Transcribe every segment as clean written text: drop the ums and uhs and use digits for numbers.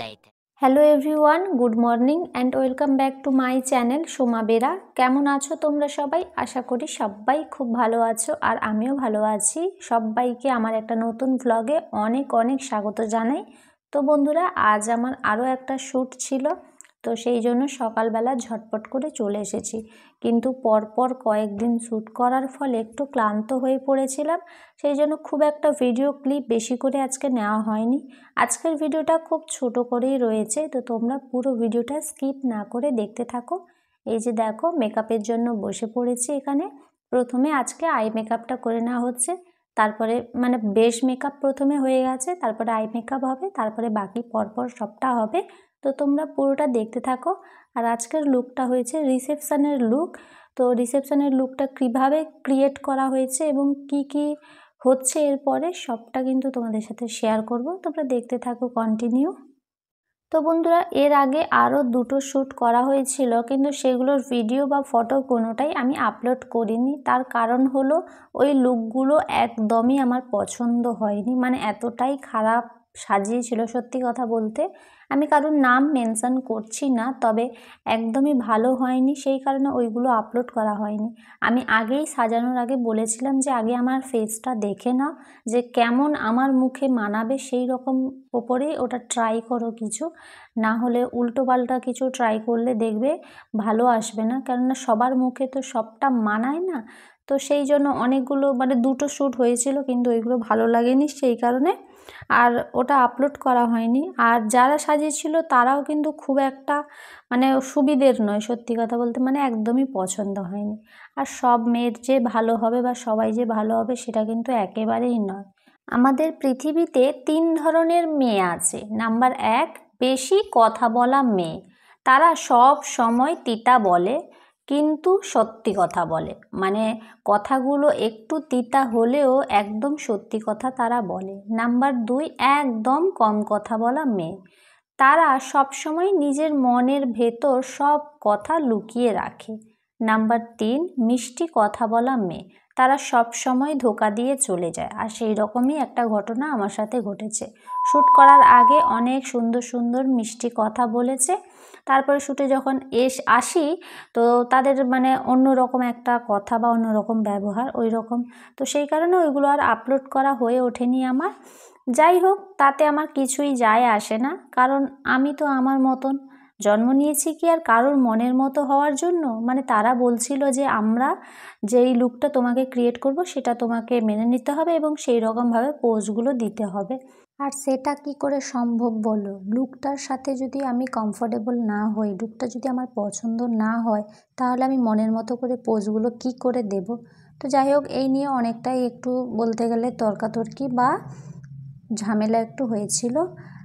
later. Hello everyone, good morning and welcome back to my channel Soma Bera. কেমন আছো তোমরা সবাই? আশা করি সবাই খুব ভালো আছো আর আমিও ভালো আছি। সবাইকে আমার একটা নতুন ভ্লগে অনেক অনেক স্বাগত জানাই। তো বন্ধুরা, আজ আমার আরও একটা শ্যুট ছিল, তো সেই জন্য সকালবেলা ঝটপট করে চলে এসেছি। কিন্তু পরপর কয়েকদিন শ্যুট করার ফলে একটু ক্লান্ত হয়ে পড়েছিলাম, সেই জন্য খুব একটা ভিডিও ক্লিপ বেশি করে আজকে নেওয়া হয়নি। আজকের ভিডিওটা খুব ছোট করেই রয়েছে, তো তোমরা পুরো ভিডিওটা স্কিপ না করে দেখতে থাকো। এই যে দেখো, মেকআপের জন্য বসে পড়েছি এখানে। প্রথমে আজকে আই মেকআপটা করে নেওয়া হচ্ছে, তারপরে মানে বেস মেকআপ প্রথমে হয়ে গেছে, তারপরে আই মেকআপ হবে, তারপরে বাকি পরপর সবটা হবে। তো তোমরা পুরোটা দেখতে থাকো। আর আজকের লুকটা হয়েছে রিসেপশনের লুক। তো রিসেপশনের লুকটা কীভাবে ক্রিয়েট করা হয়েছে এবং কি কি হচ্ছে এরপরে সবটা কিন্তু তোমাদের সাথে শেয়ার করব, তোমরা দেখতে থাকো কন্টিনিউ। তো বন্ধুরা, এর আগে আরও দুটো শ্যুট করা হয়েছিল, কিন্তু সেগুলোর ভিডিও বা ফটো কোনোটাই আমি আপলোড করিনি। তার কারণ হলো ওই লুকগুলো একদমই আমার পছন্দ হয়নি, মানে এতটাই খারাপ সাজিয়েছিল। সত্যি কথা বলতে আমি কারোর নাম মেনশন করছি না, তবে একদমই ভালো হয়নি, সেই কারণে ওইগুলো আপলোড করা হয়নি। আমি আগেই সাজানোর আগে বলেছিলাম যে আগে আমার ফেসটা দেখে নাও, যে কেমন আমার মুখে মানাবে, সেই রকম ওপরেই ওটা ট্রাই করো কিছু, না হলে উল্টোপাল্টা কিছু ট্রাই করলে দেখবে ভালো আসবে না, কেননা সবার মুখে তো সবটা মানায় না। তো সেই জন্য অনেকগুলো মানে দুটো শ্যুট হয়েছিল, কিন্তু ওইগুলো ভালো লাগেনি, সেই কারণে আর ওটা আপলোড করা হয়নি। আর যারা সাজিয়েছিল তারাও কিন্তু খুব একটা মানে সুবিধের নয়, সত্যি কথা বলতে, মানে একদমই পছন্দ হয়নি। আর সব মেয়ের যে ভালো হবে বা সবাই যে ভালো হবে সেটা কিন্তু একেবারেই নয়। আমাদের পৃথিবীতে 3 ধরনের মেয়ে আছে। নাম্বার 1, বেশি কথা বলা মেয়ে। তারা সব সময় তিতা বলে, কিন্তু সত্যি কথা বলে, মানে কথাগুলো একটু তিতা হলেও একদম সত্যি কথা তারা বলে। নাম্বার 2, একদম কম কথা বলা মেয়ে। তারা সব সময় নিজের মনের ভেতর সব কথা লুকিয়ে রাখে। নাম্বার 3, মিষ্টি কথা বলা মেয়ে। তারা সব সময় ধোকা দিয়ে চলে যায়। আর সেই রকমই একটা ঘটনা আমার সাথে ঘটেছে। শ্যুট করার আগে অনেক সুন্দর সুন্দর মিষ্টি কথা বলেছে, তারপরে শ্যুটে যখন আসি তো তাদের মানে অন্যরকম একটা কথা বা অন্যরকম ব্যবহার ওই রকম। তো সেই কারণে ওইগুলো আর আপলোড করা হয়ে ওঠেনি আমার। যাই হোক, তাতে আমার কিছুই যায় আসে না, কারণ আমি তো আমার মতন জন্ম নিয়েছি কি আর কারোর মনের মতো হওয়ার জন্য। মানে তারা বলছিল যে আমরা যেই লুকটা তোমাকে ক্রিয়েট করব সেটা তোমাকে মেনে নিতে হবে এবং সেই রকমভাবে পোজগুলো দিতে হবে। আর সেটা কি করে সম্ভব বলো? লুকটার সাথে যদি আমি কমফোর্টেবল না হই, লুকটা যদি আমার পছন্দ না হয়, তাহলে আমি মনের মতো করে পোজগুলো কি করে দেব? তো যাই হোক, এই নিয়ে অনেকটাই একটু বলতে গেলে তর্কাতর্কি বা ঝামেলা একটু হয়েছিল।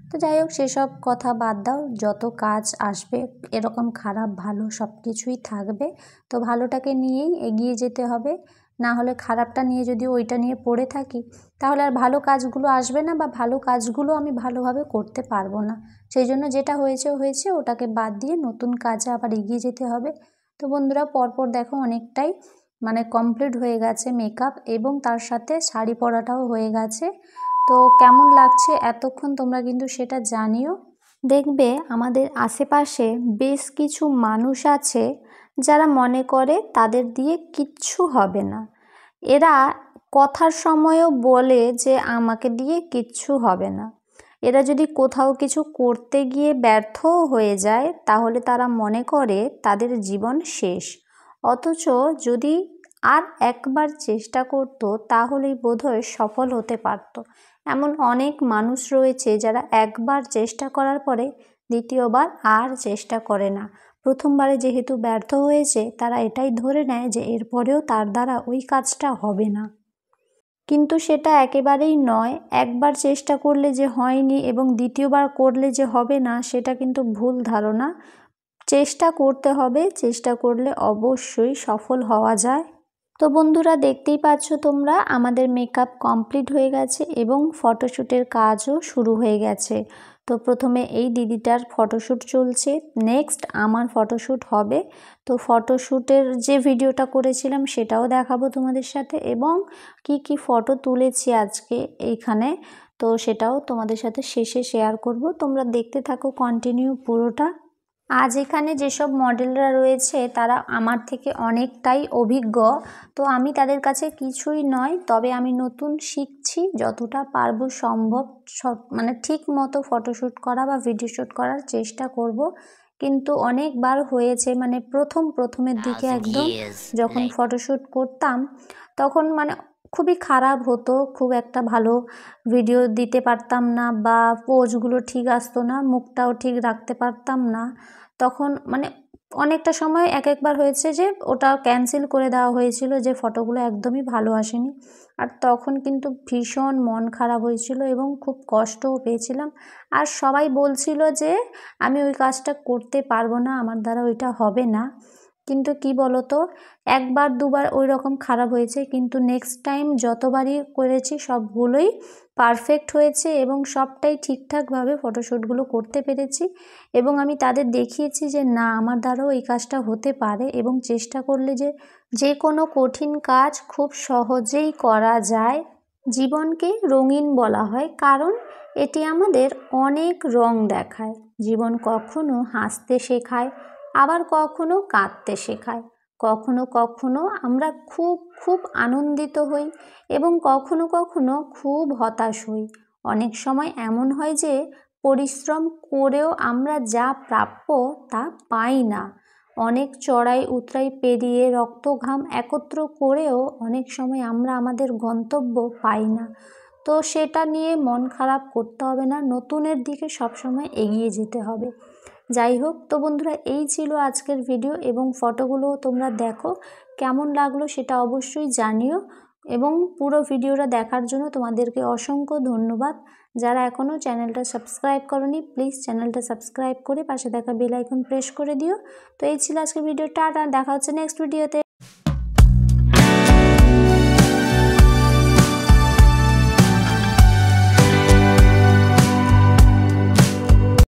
তো যাই হোক, সেসব কথা বাদ দাও, যত কাজ আসবে এরকম খারাপ ভালো সব কিছুই থাকবে। তো ভালোটাকে নিয়েই এগিয়ে যেতে হবে, না হলে খারাপটা নিয়ে যদি ওইটা নিয়ে পড়ে থাকি তাহলে আর ভালো কাজগুলো আসবে না, বা ভালো কাজগুলো আমি ভালোভাবে করতে পারবো না। সেই জন্য যেটা হয়েছে হয়েছে, ওটাকে বাদ দিয়ে নতুন কাজে আবার এগিয়ে যেতে হবে। তো বন্ধুরা, পরপর দেখো অনেকটাই মানে কমপ্লিট হয়ে গেছে মেকআপ, এবং তার সাথে শাড়ি পরাটাও হয়ে গেছে। তো কেমন লাগছে এতক্ষণ তোমরা কিন্তু সেটা জানিও। দেখবে আমাদের আশেপাশে বেশ কিছু মানুষ আছে যারা মনে করে তাদের দিয়ে কিচ্ছু হবে না। এরা কথার সময়ও বলে যে আমাকে দিয়ে কিচ্ছু হবে না। এরা যদি কোথাও কিছু করতে গিয়ে ব্যর্থও হয়ে যায় তাহলে তারা মনে করে তাদের জীবন শেষ। অথচ যদি আর একবার চেষ্টা করত তাহলেই বোধহয় সফল হতে পারত। এমন অনেক মানুষ রয়েছে যারা একবার চেষ্টা করার পরে দ্বিতীয়বার আর চেষ্টা করে না। প্রথমবারে যেহেতু ব্যর্থ হয়েছে, তারা এটাই ধরে নেয় যে এরপরেও তার দ্বারা ওই কাজটা হবে না। কিন্তু সেটা একেবারেই নয়। একবার চেষ্টা করলে যে হয়নি এবং দ্বিতীয়বার করলে যে হবে না, সেটা কিন্তু ভুল ধারণা। চেষ্টা করতে হবে, চেষ্টা করলে অবশ্যই সফল হওয়া যায়। তো বন্ধুরা, দেখতেই পাচ্ছ তোমরা আমাদের মেকআপ কমপ্লিট হয়ে গেছে এবং ফটোশ্যুটের কাজও শুরু হয়ে গেছে। তো প্রথমে এই দিদিটার ফটোশ্যুট চলছে, নেক্সট আমার ফটোশ্যুট হবে। তো ফটোশ্যুটের যে ভিডিওটা করেছিলাম সেটাও দেখাবো তোমাদের সাথে, এবং কি কি ফটো তুলেছি আজকে এইখানে। তো সেটাও তোমাদের সাথে শেষে শেয়ার করব, তোমরা দেখতে থাকো কন্টিনিউ পুরোটা। আজ এখানে যেসব মডেলরা রয়েছে তারা আমার থেকে অনেকটাই অভিজ্ঞ, তো আমি তাদের কাছে কিছুই নয়, তবে আমি নতুন শিখছি, যতটা পারবো সম্ভব মানে ঠিক মতো ফটোশ্যুট করা বা ভিডিও শ্যুট করার চেষ্টা করব। কিন্তু অনেকবার হয়েছে, মানে প্রথমের দিকে একদম যখন ফটোশ্যুট করতাম তখন মানে খুবই খারাপ হতো, খুব একটা ভালো ভিডিও দিতে পারতাম না, বা পোজগুলো ঠিক আসতো না, মুখটাও ঠিক রাখতে পারতাম না। তখন মানে অনেকটা সময় একবার হয়েছে যে ওটা ক্যান্সেল করে দেওয়া হয়েছিল, যে ফটোগুলো একদমই ভালো আসেনি। আর তখন কিন্তু ভীষণ মন খারাপ হয়েছিল এবং খুব কষ্টও পেয়েছিলাম। আর সবাই বলছিল যে আমি ওই কাজটা করতে পারবো না, আমার দ্বারা ওইটা হবে না। কিন্তু কি বলো তো, একবার দুবার ওই রকম খারাপ হয়েছে, কিন্তু নেক্সট টাইম যতবারই করেছি সবগুলোই পারফেক্ট হয়েছে এবং সবটাই ঠিকঠাকভাবে ফটোশ্যুটগুলো করতে পেরেছি। এবং আমি তাদের দেখিয়েছি যে না, আমার দ্বারাও এই কাজটা হতে পারে, এবং চেষ্টা করলে যে কোনো কঠিন কাজ খুব সহজেই করা যায়। জীবনকে রঙিন বলা হয় কারণ এটি আমাদের অনেক রং দেখায়। জীবন কখনো হাসতে শেখায়, আবার কখনো কাঁদতে শেখায়, কখনো কখনো আমরা খুব আনন্দিত হই এবং কখনো কখনো খুব হতাশ হই। অনেক সময় এমন হয় যে পরিশ্রম করেও আমরা যা প্রাপ্য তা পাই না। অনেক চড়াই উতরাই পেরিয়ে রক্ত ঘাম একত্র করেও অনেক সময় আমরা আমাদের গন্তব্য পাই না। তো সেটা নিয়ে মন খারাপ করতে হবে না, নতুনের দিকে সবসময় এগিয়ে যেতে হবে। যাই হোক, তো বন্ধুরা এই ছিল আজকের ভিডিও, এবং ফটোগুলো তোমরা দেখো কেমন লাগলো সেটা অবশ্যই জানিও। এবং পুরো ভিডিওটা দেখার জন্য তোমাদেরকে অসংখ্য ধন্যবাদ। যারা এখনও চ্যানেলটা সাবস্ক্রাইব করনি প্লিজ চ্যানেলটা সাবস্ক্রাইব করে পাশে থাকা বেল আইকন প্রেস করে দিও। তো এই ছিল আজকের ভিডিও, টাটা, দেখা হচ্ছে নেক্সট ভিডিওতে।